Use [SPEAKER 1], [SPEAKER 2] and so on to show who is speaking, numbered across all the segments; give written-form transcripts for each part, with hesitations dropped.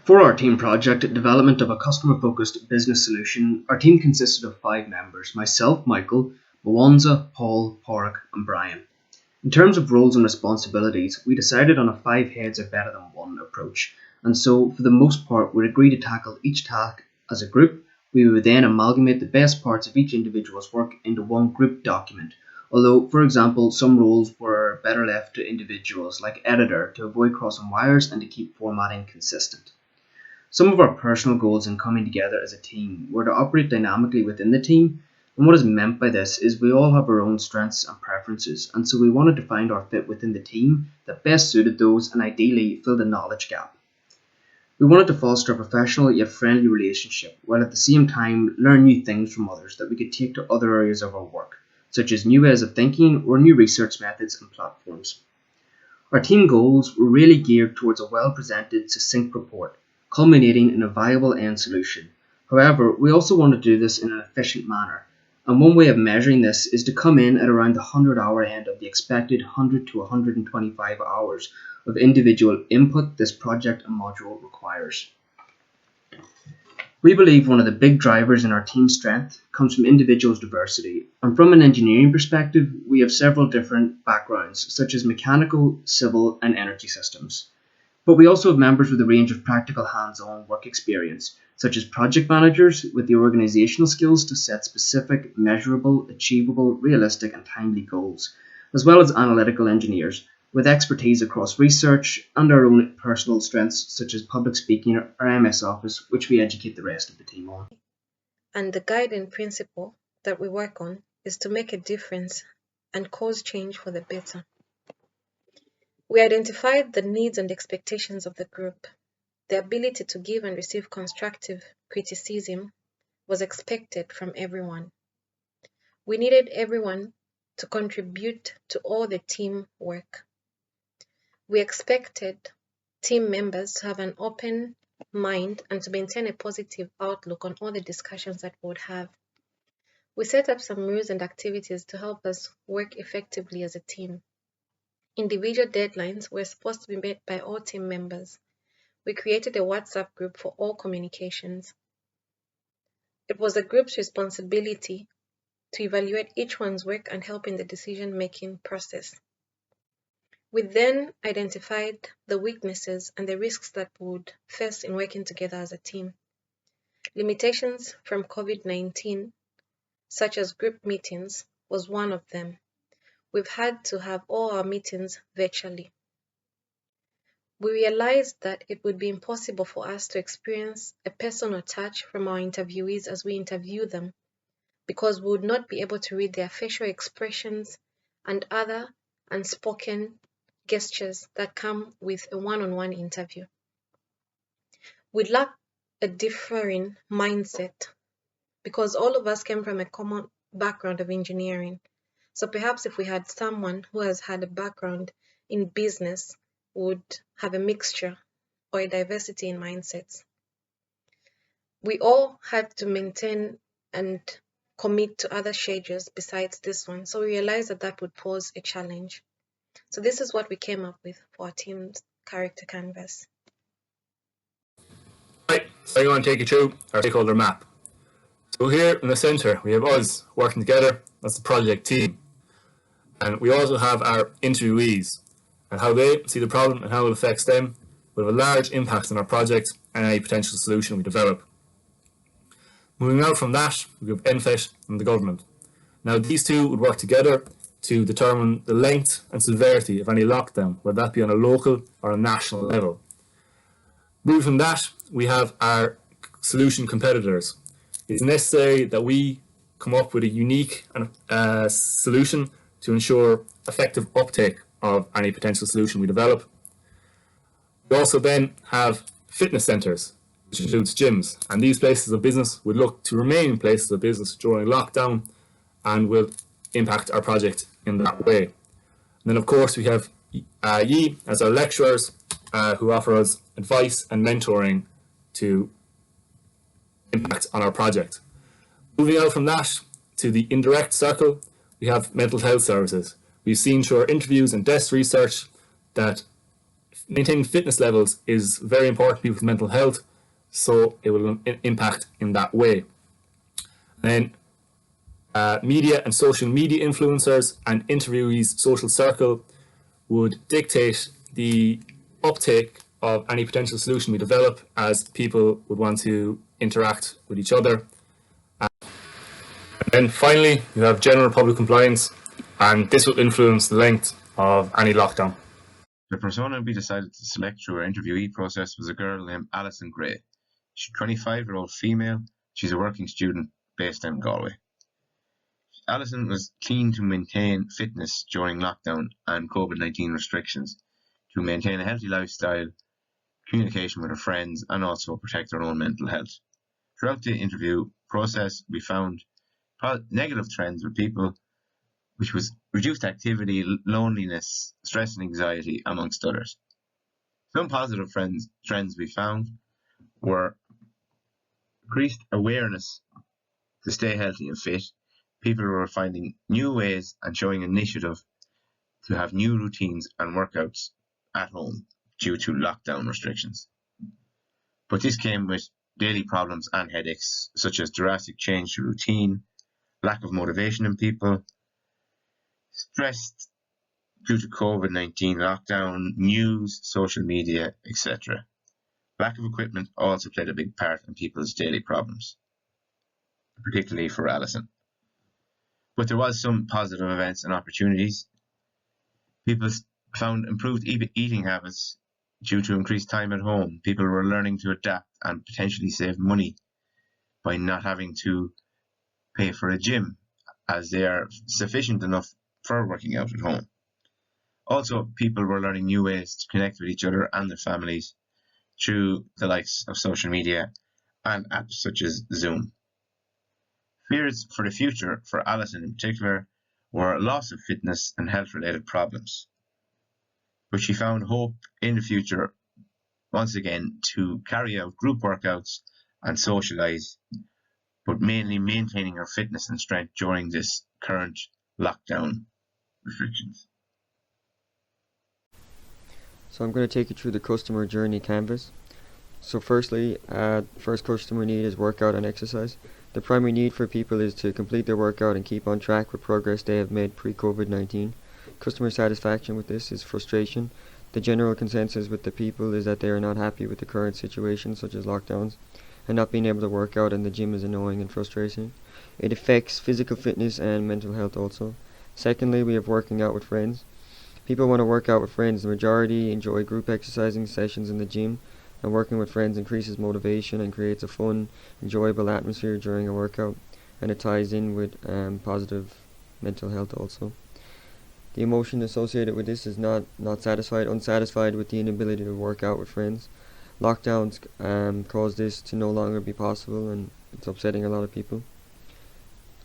[SPEAKER 1] For our team project, development of a customer-focused business solution, our team consisted of 5 members: myself, Michael, Mwansa, Paul, Paraic, and Brian. In terms of roles and responsibilities, we decided on a 5 heads are better than one approach, and so for the most part we'd agree to tackle each task as a group. We would then amalgamate the best parts of each individual's work into one group document, although, for example, some roles were better left to individuals like editor to avoid crossing wires and to keep formatting consistent. Some of our personal goals in coming together as a team were to operate dynamically within the team, and what is meant by this is we all have our own strengths and preferences, and so we wanted to find our fit within the team that best suited those and ideally fill the knowledge gap. We wanted to foster a professional yet friendly relationship, while at the same time learn new things from others that we could take to other areas of our work, such as new ways of thinking or new research methods and platforms. Our team goals were really geared towards a well-presented, succinct report, culminating in a viable end solution. However, we also want to do this in an efficient manner, and one way of measuring this is to come in at around the 100-hour end of the expected 100 to 125 hours of individual input this project and module requires. We believe one of the big drivers in our team's strength comes from individuals' diversity, and from an engineering perspective, we have several different backgrounds, such as mechanical, civil, and energy systems. But we also have members with a range of practical hands-on work experience, such as project managers with the organizational skills to set specific, measurable, achievable, realistic, and timely goals, as well as analytical engineers with expertise across research and our own personal strengths, such as public speaking or MS Office, which we educate the rest of the team on.
[SPEAKER 2] And the guiding principle that we work on is to make a difference and cause change for the better. We identified the needs and expectations of the group. The ability to give and receive constructive criticism was expected from everyone. We needed everyone to contribute to all the team work. We expected team members to have an open mind and to maintain a positive outlook on all the discussions that we would have. We set up some rules and activities to help us work effectively as a team. Individual deadlines were supposed to be met by all team members. We created a WhatsApp group for all communications. It was the group's responsibility to evaluate each one's work and help in the decision-making process. We then identified the weaknesses and the risks that we would face in working together as a team. Limitations from COVID-19, such as group meetings, was one of them. We've had to have all our meetings virtually. We realized that it would be impossible for us to experience a personal touch from our interviewees as we interview them, because we would not be able to read their facial expressions and other unspoken gestures that come with a one-on-one interview. We lacked a differing mindset because all of us came from a common background of engineering. So perhaps if we had someone who has had a background in business, would have a mixture or a diversity in mindsets. We all had to maintain and commit to other schedules besides this one, so we realized that that would pose a challenge. So this is what we came up with for our team's character canvas.
[SPEAKER 3] Right, so I'm going to take you through our stakeholder map. So here in the center, we have us working together as the project team. And we also have our interviewees and how they see the problem and how it affects them will have a large impact on our project and any potential solution we develop. Moving out from that, we have NFET and the government. Now these two would work together to determine the length and severity of any lockdown, whether that be on a local or a national level. Moving from that, we have our solution competitors. It's necessary that we come up with a unique solution to ensure effective uptake of any potential solution we develop. We also then have fitness centres, which includes gyms, and these places of business would look to remain places of business during lockdown and will impact our project in that way. And then of course we have ye as our lecturers who offer us advice and mentoring to impact on our project. Moving out from that to the indirect circle, we have mental health services. We've seen through our interviews and desk research that maintaining fitness levels is very important to people with mental health, so it will impact in that way. And then media and social media influencers and interviewees' social circle would dictate the uptake of any potential solution we develop, as people would want to interact with each other. And then finally, you have general public compliance, and this will influence the length of any lockdown.
[SPEAKER 4] The persona we decided to select through our interviewee process was a girl named Alison Gray. She's a 25-year-old female. She's a working student based in Galway. Alison was keen to maintain fitness during lockdown and COVID-19 restrictions, to maintain a healthy lifestyle, communication with her friends, and also protect her own mental health. Throughout the interview process, we found negative trends with people, which was reduced activity, loneliness, stress and anxiety, amongst others. Some positive trends we found were increased awareness to stay healthy and fit. People were finding new ways and showing initiative to have new routines and workouts at home due to lockdown restrictions. But this came with daily problems and headaches, such as drastic change to routine, lack of motivation in people, stressed due to COVID-19 lockdown, news, social media, etc. Lack of equipment also played a big part in people's daily problems, particularly for Alison. But there was some positive events and opportunities. People found improved eating habits due to increased time at home. People were learning to adapt and potentially save money by not having to pay for a gym, as they are sufficient enough for working out at home. Also, people were learning new ways to connect with each other and their families through the likes of social media and apps such as Zoom. Fears for the future for Alison in particular were loss of fitness and health-related problems. But she found hope in the future, once again, to carry out group workouts and socialise, but mainly maintaining her fitness and strength during this current lockdown restrictions.
[SPEAKER 5] So I'm going to take you through the customer journey canvas. So firstly, first customer need is workout and exercise. The primary need for people is to complete their workout and keep on track with progress they have made pre-COVID-19. Customer satisfaction with this is frustration. The general consensus with the people is that they are not happy with the current situation, such as lockdowns, and not being able to work out in the gym is annoying and frustrating. It affects physical fitness and mental health also. Secondly, we have working out with friends. People want to work out with friends. The majority enjoy group exercising sessions in the gym, and working with friends increases motivation and creates a fun, enjoyable atmosphere during a workout, and it ties in with positive mental health also. The emotion associated with this is unsatisfied with the inability to work out with friends. Lockdowns cause this to no longer be possible, and it's upsetting a lot of people.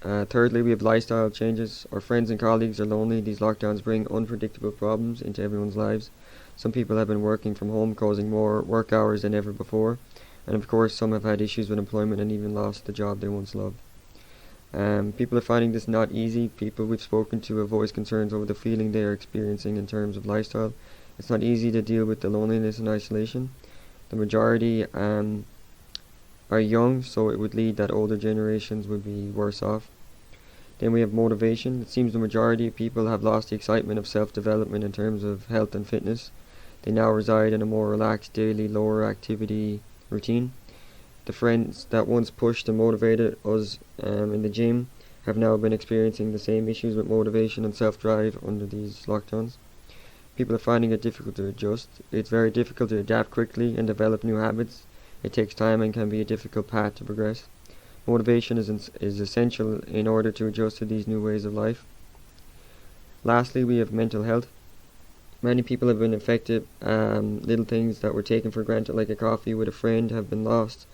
[SPEAKER 5] Thirdly, we have lifestyle changes. Our friends and colleagues are lonely. These lockdowns bring unpredictable problems into everyone's lives. Some people have been working from home, causing more work hours than ever before, and of course some have had issues with employment and even lost the job they once loved. People are finding this not easy. People we've spoken to have voiced concerns over the feeling they are experiencing in terms of lifestyle. It's not easy to deal with the loneliness and isolation. The majority are young, so it would lead that older generations would be worse off. Then we have motivation. It seems the majority of people have lost the excitement of self-development in terms of health and fitness. They now reside in a more relaxed daily, lower activity routine. The friends that once pushed and motivated us in the gym have now been experiencing the same issues with motivation and self-drive under these lockdowns. People are finding it difficult to adjust. It's very difficult to adapt quickly and develop new habits. It takes time and can be a difficult path to progress. Motivation is essential in order to adjust to these new ways of life. Lastly, we have mental health. Many people have been affected. Little things that were taken for granted, like a coffee with a friend, have been lost,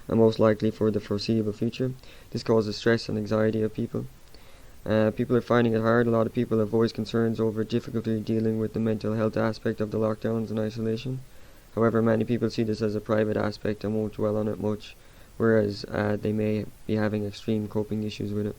[SPEAKER 5] and most likely for the foreseeable future. This causes stress and anxiety of people. People are finding it hard. A lot of people have voiced concerns over difficulty dealing with the mental health aspect of the lockdowns and isolation. However, many people see this as a private aspect and won't dwell on it much, whereas they may be having extreme coping issues with it.